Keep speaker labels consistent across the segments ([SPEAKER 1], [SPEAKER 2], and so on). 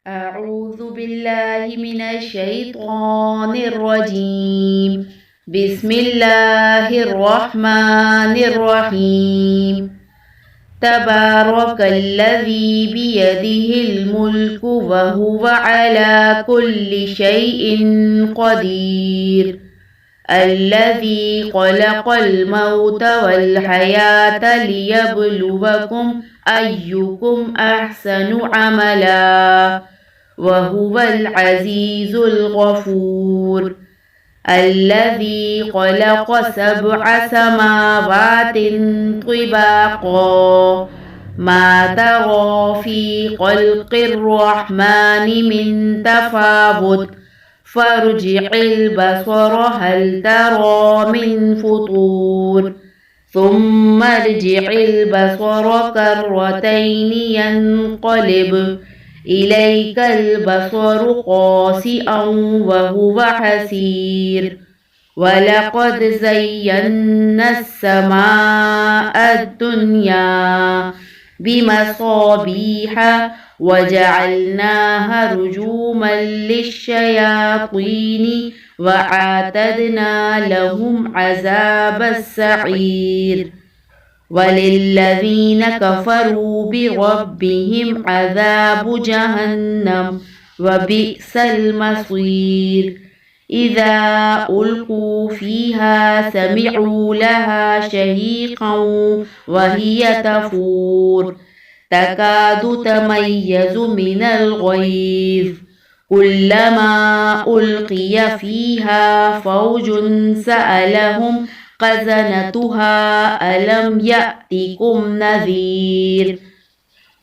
[SPEAKER 1] أعوذ بالله من الشيطان الرجيم. بسم الله الرحمن الرحيم. تبارك الذي بيده الملك وهو على كل شيء قدير. الذي خلق الموت والحياة ليبلوكم أيكم أحسن عملا وهو العزيز الغفور. الذي خلق 7 سماوات طباقا ما ترى في خلق الرحمن من تفاوت فارجع البصر هل ترى من فطور ثم ارجع البصر كرتين ينقلب إليك البصر خاسئا وهو حسير. ولقد زينا السماء الدنيا بمصابيح وجعلناها رجوما للشياطين وأعتدنا لهم عذاب السعير. وللذين كفروا بربهم عذاب جهنم وبئس المصير. إذا ألقوا فيها سمعوا لها شهيقا وهي تفور تكاد تميز من الغيظ كلما ألقي فيها فوج سألهم خزنتها ألم يأتكم نذير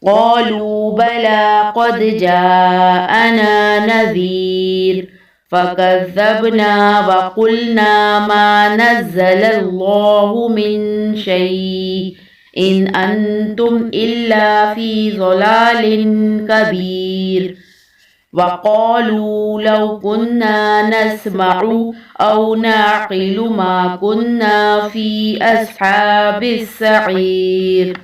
[SPEAKER 1] قالوا بلى قد جاءنا نذير فكذبنا وقلنا ما نزل الله من شيء إن أنتم إلا في ضلال كبير. وقالوا لو كنا نسمع أو نعقل ما كنا في أصحاب السعير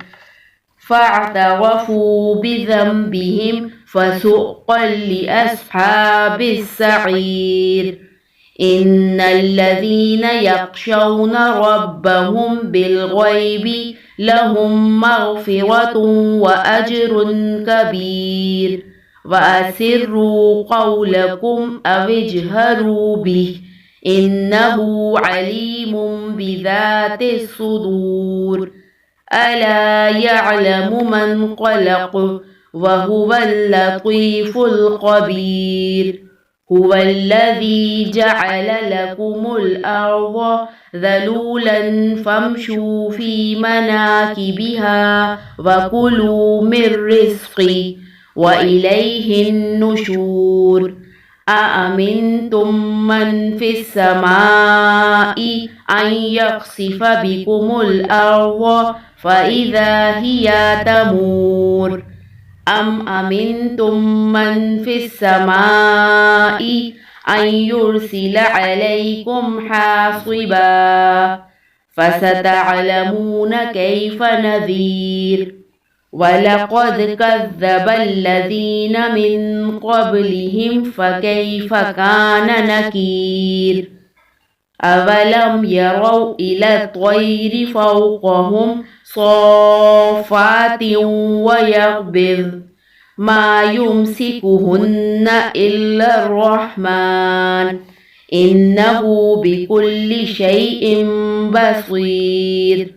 [SPEAKER 1] فاعترفوا بذنبهم فسحقا لأصحاب السعير. إن الذين يخشون ربهم بالغيب لهم مغفرة وأجر كبير. وأسروا قولكم أو اجهروا به إنه عليم بذات الصدور. ألا يعلم من خلق وهو اللطيف الخبير. هو الذي جعل لكم الأرض ذلولا فامشوا في مناكبها وكلوا من رزقه وإليه النشور. أأمنتم من في السماء أن يخسف بكم الأرض فإذا هي تمور أم أمنتم من في السماء أن يرسل عليكم حاصبا فستعلمون كيف نذير. ولقد كذب الذين من قبلهم فكيف كان نكير. أولم يروا إلى الطير فوقهم صافات ويقبض ما يمسكهن إلا الرحمن إنه بكل شيء بصير.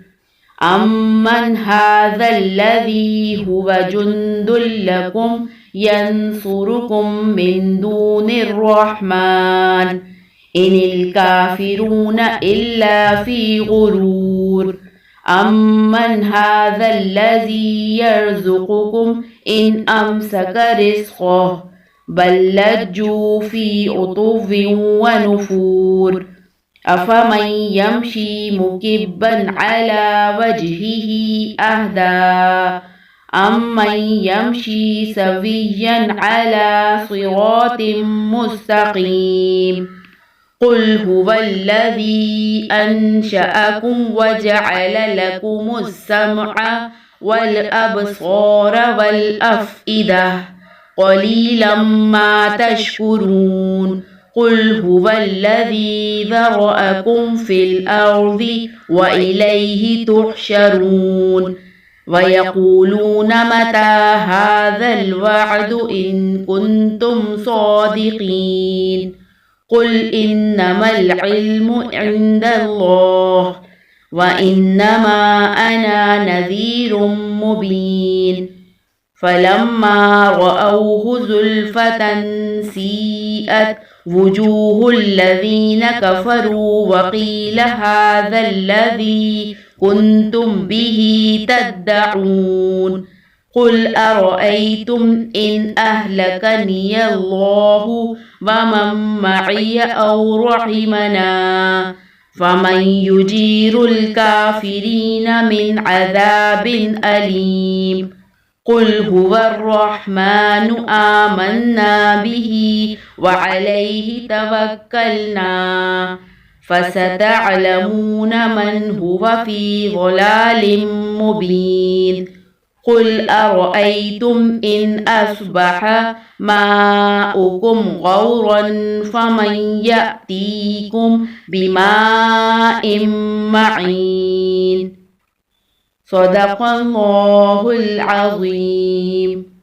[SPEAKER 1] أمن هذا الذي هو جند لكم ينصركم من دون الرحمن إن الكافرون إلا في غرور. أمن هذا الذي يرزقكم إن أمسك رزقه بل لجوا في عتو ونفور. أفمن يمشي مكبا على وجهه أهدى أمن يمشي سويا على صراط مستقيم. قل هو الذي أنشأكم وجعل لكم السمع والأبصار والأفئدة قليلا ما تشكرون قل هو الذي ذرأكم في الأرض وإليه تحشرون ويقولون متى هذا الوعد إن كنتم صادقين قل إنما العلم عند الله وإنما أنا نذير مبين فلما رأوه زلفة سيئت وجوه الذين كفروا وقيل هذا الذي كنتم به تدعون قل أرأيتم إن أهلكني الله ومن معي أو رحمنا فمن يجير الكافرين من عذاب أليم قل هو الرحمن آمنا به وعليه توكلنا فستعلمون من هو في ضلال مبين قل أرأيتم إن أصبح ماؤكم غورا فمن يأتيكم بماء معين صدق الله العظيم.